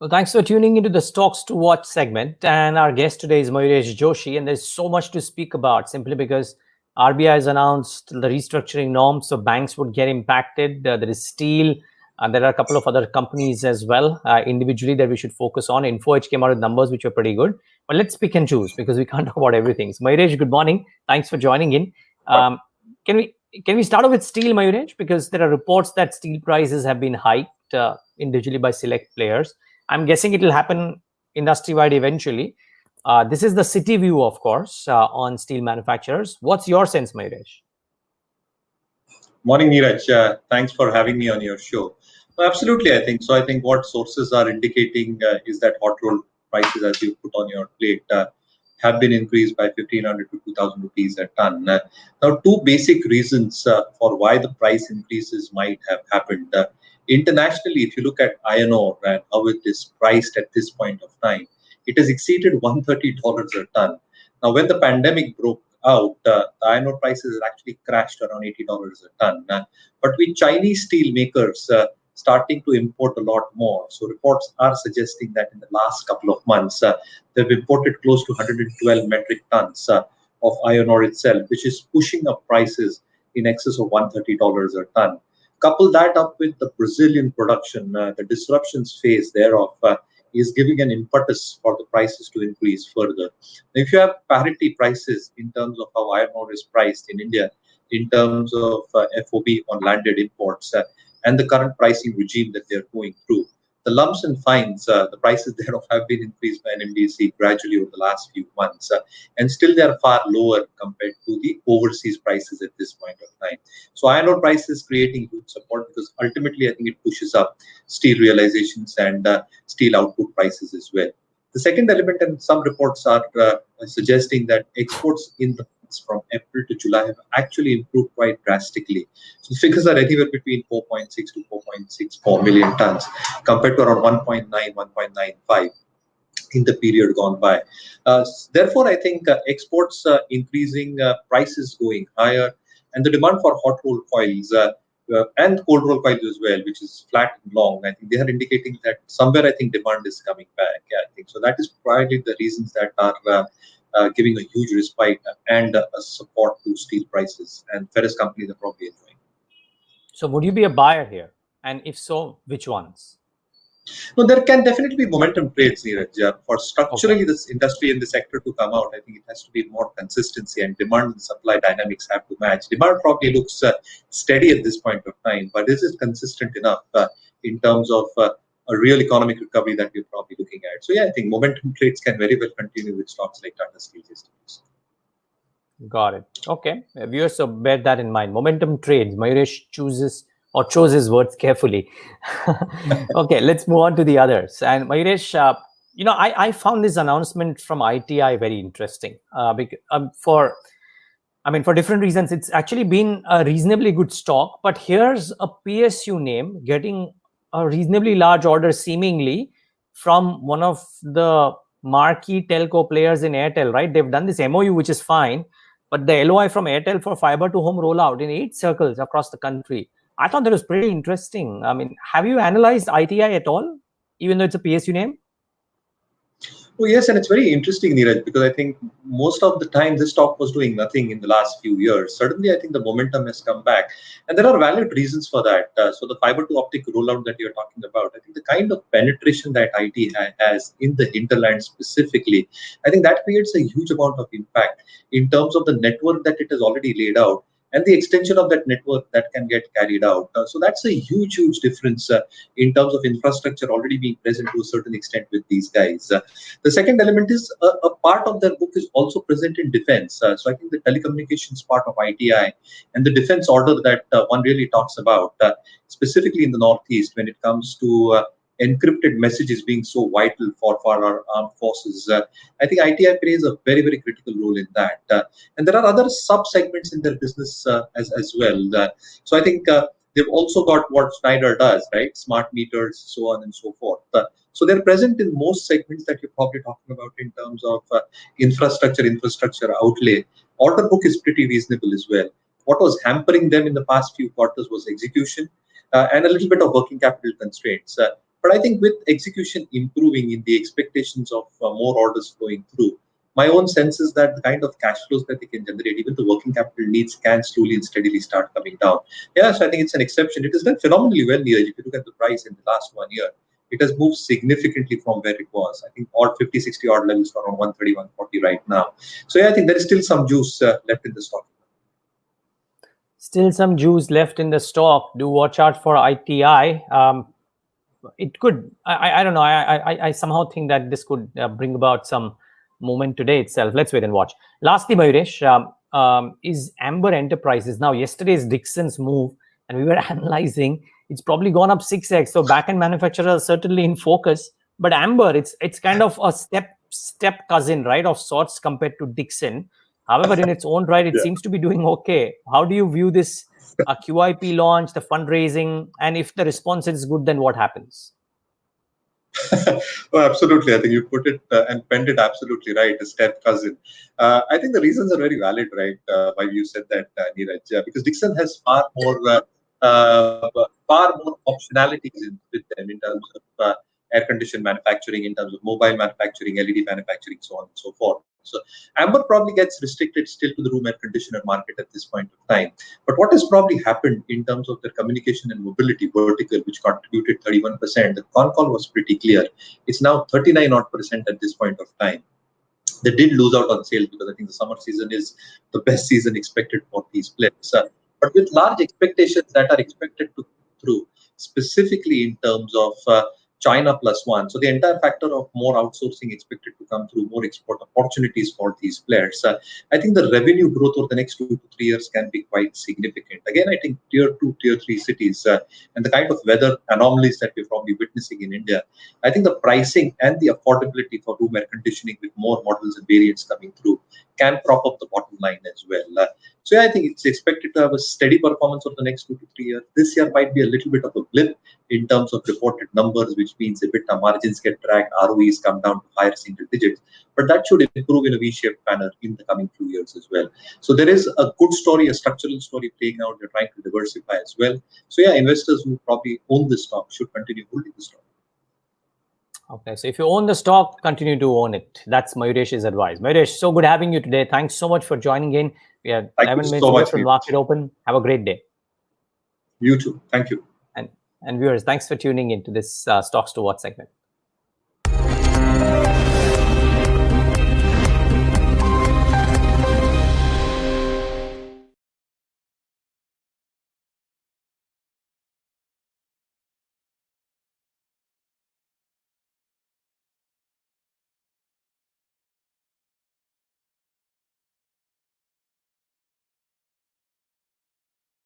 Well, thanks for tuning into the Stocks to Watch segment. And our guest today is Mayuresh Joshi. And there's so much to speak about simply because RBI has announced the restructuring norms, so banks would get impacted. There is steel, and there are a couple of other companies as well individually that we should focus on. Info Edge came out with numbers which are pretty good. But let's pick and choose because we can't talk about everything. So, Mayuresh, good morning. Thanks for joining in. Can we start off with steel, Mayuresh? Because there are reports that steel prices have been hiked individually by select players. I'm guessing it will happen industry-wide eventually. This is the city view, of course, on steel manufacturers. What's your sense, Mayuresh? Morning, Niraj. Thanks for having me on your show. Absolutely, I think so. I think what sources are indicating is that hot roll prices, as you put on your plate, have been increased by 1,500 to 2,000 rupees a ton. Now, two basic reasons for why the price increases might have happened. Internationally, if you look at iron ore and how it is priced at this point of time, it has exceeded $130 a ton. Now, when the pandemic broke out, the iron ore prices actually crashed around $80 a ton. But with Chinese steel makers starting to import a lot more, so reports are suggesting that in the last couple of months, they've imported close to 112 metric tons of iron ore itself, which is pushing up prices in excess of $130 a ton. Couple that up with the Brazilian production, the disruptions phase thereof is giving an impetus for the prices to increase further. If you have parity prices in terms of how iron ore is priced in India, in terms of FOB on landed imports, and the current pricing regime that they're going through, the lumps and fines, the prices thereof have been increased by NMDC gradually over the last few months, and still they are far lower compared to the overseas prices at this point of time. So iron ore prices creating huge support because ultimately I think it pushes up steel realizations and steel output prices as well. The second element, and some reports are suggesting that exports in the months from April to July have actually improved quite drastically. So the figures are anywhere between 4.6 to 4.64 million tons compared to around 1.9, 1.95 in the period gone by. Therefore, I think exports increasing, prices going higher, and the demand for hot rolled coils and cold roll coils as well, which is flat and long, I think they are indicating that somewhere I think demand is coming back. Yeah, I think so. That is probably the reasons that are giving a huge respite and a support to steel prices, and ferrous companies are probably enjoying. So would you be a buyer here? And if so, which ones? No, there can definitely be momentum trades, Niraj. For structurally this industry and the sector to come out, I think it has to be more consistency, and demand and supply dynamics have to match. Demand probably looks steady at this point of time, but is it consistent enough in terms of a real economic recovery that we're probably looking at? So yeah, I think momentum trades can very well continue with stocks like Tata Steel. Got it. Okay. Viewers, so bear that in mind. Momentum trades. Mayuresh chose his words carefully. Okay, let's move on to the others. And Mayuresh, I found this announcement from ITI very interesting. For different reasons, it's actually been a reasonably good stock. But here's a PSU name getting a reasonably large order, seemingly from one of the marquee telco players in Airtel, right? They've done this MOU, which is fine. But the LOI from Airtel for fiber to home rollout in 8 circles across the country, I thought that was pretty interesting. I mean, have you analyzed ITI at all, even though it's a PSU name? Oh, yes, and it's very interesting, Niraj, because I think most of the time this stock was doing nothing in the last few years. Suddenly, I think the momentum has come back, and there are valid reasons for that. So the fiber to optic rollout that you're talking about, I think the kind of penetration that IT has in the hinterland specifically, I think that creates a huge amount of impact in terms of the network that it has already laid out and the extension of that network that can get carried out. So that's a huge difference in terms of infrastructure already being present to a certain extent with these guys. The second element is a part of their book is also present in defense. So I think the telecommunications part of ITI and the defense order that one really talks about, specifically in the Northeast when it comes to encrypted messages being so vital for our armed forces. I think ITI plays a very, very critical role in that. And there are other sub-segments in their business as well. So I think they've also got what Schneider does, right? Smart meters, so on and so forth. So they're present in most segments that you're probably talking about in terms of infrastructure outlay. Order book is pretty reasonable as well. What was hampering them in the past few quarters was execution and a little bit of working capital constraints. But I think with execution improving in the expectations of more orders flowing through, my own sense is that the kind of cash flows that they can generate, even the working capital needs, can slowly and steadily start coming down. Yeah, so I think it's an exception. It has done phenomenally well, Neeraj. If you look at the price in the last 1 year, it has moved significantly from where it was. I think odd 50, 60 odd levels are around 130, 140 right now. So yeah, I think there is still some juice left in the stock. Still some juice left in the stock. Do watch out for ITI. It could. I don't know. I somehow think that this could bring about some moment today itself. Let's wait and watch. Lastly, Mayuresh, is Amber Enterprises now yesterday's Dixon's move, and we were analyzing. It's probably gone up 6x. So back-end manufacturers are certainly in focus. But Amber, it's kind of a step cousin, right, of sorts compared to Dixon. However, in its own right, it seems to be doing okay. How do you view this QIP launch, the fundraising, and if the response is good, then what happens? Oh, absolutely. I think you put it and penned it absolutely right, a step cousin. I think the reasons are very valid, right? Why you said that, Niraj, because Dixon has far more optionalities with them in terms of air-conditioned manufacturing, in terms of mobile manufacturing, LED manufacturing, so on and so forth. So Amber probably gets restricted still to the room air conditioner market at this point of time. But what has probably happened in terms of their communication and mobility vertical, which contributed 31%, the con call was pretty clear. It's now 39% at this point of time. They did lose out on sales because I think the summer season is the best season expected for these players. But with large expectations that are expected to through, specifically in terms of China plus one. So the entire factor of more outsourcing expected to come through, more export opportunities for these players. I think the revenue growth over the next 2 to 3 years can be quite significant. Again, I think tier 2, tier 3 cities and the kind of weather anomalies that we're probably witnessing in India, I think the pricing and the affordability for room air conditioning with more models and variants coming through can prop up the bottom line as well. So yeah, I think it's expected to have a steady performance over the next 2 to 3 years. This year might be a little bit of a blip in terms of reported numbers, which means EBITDA margins get dragged, ROEs come down to higher single digits. But that should improve in a V-shaped manner in the coming few years as well. So there is a good story, a structural story playing out. They're trying to diversify as well. So yeah, investors who probably own this stock should continue holding the stock. Okay, so if you own the stock, continue to own it. That's Mayuresh's advice. Mayuresh, so good having you today. Thanks so much for joining in. We have 11 minutes away from market open. Have a great day. You too. Thank you. And viewers, thanks for tuning into this Stocks to Watch segment.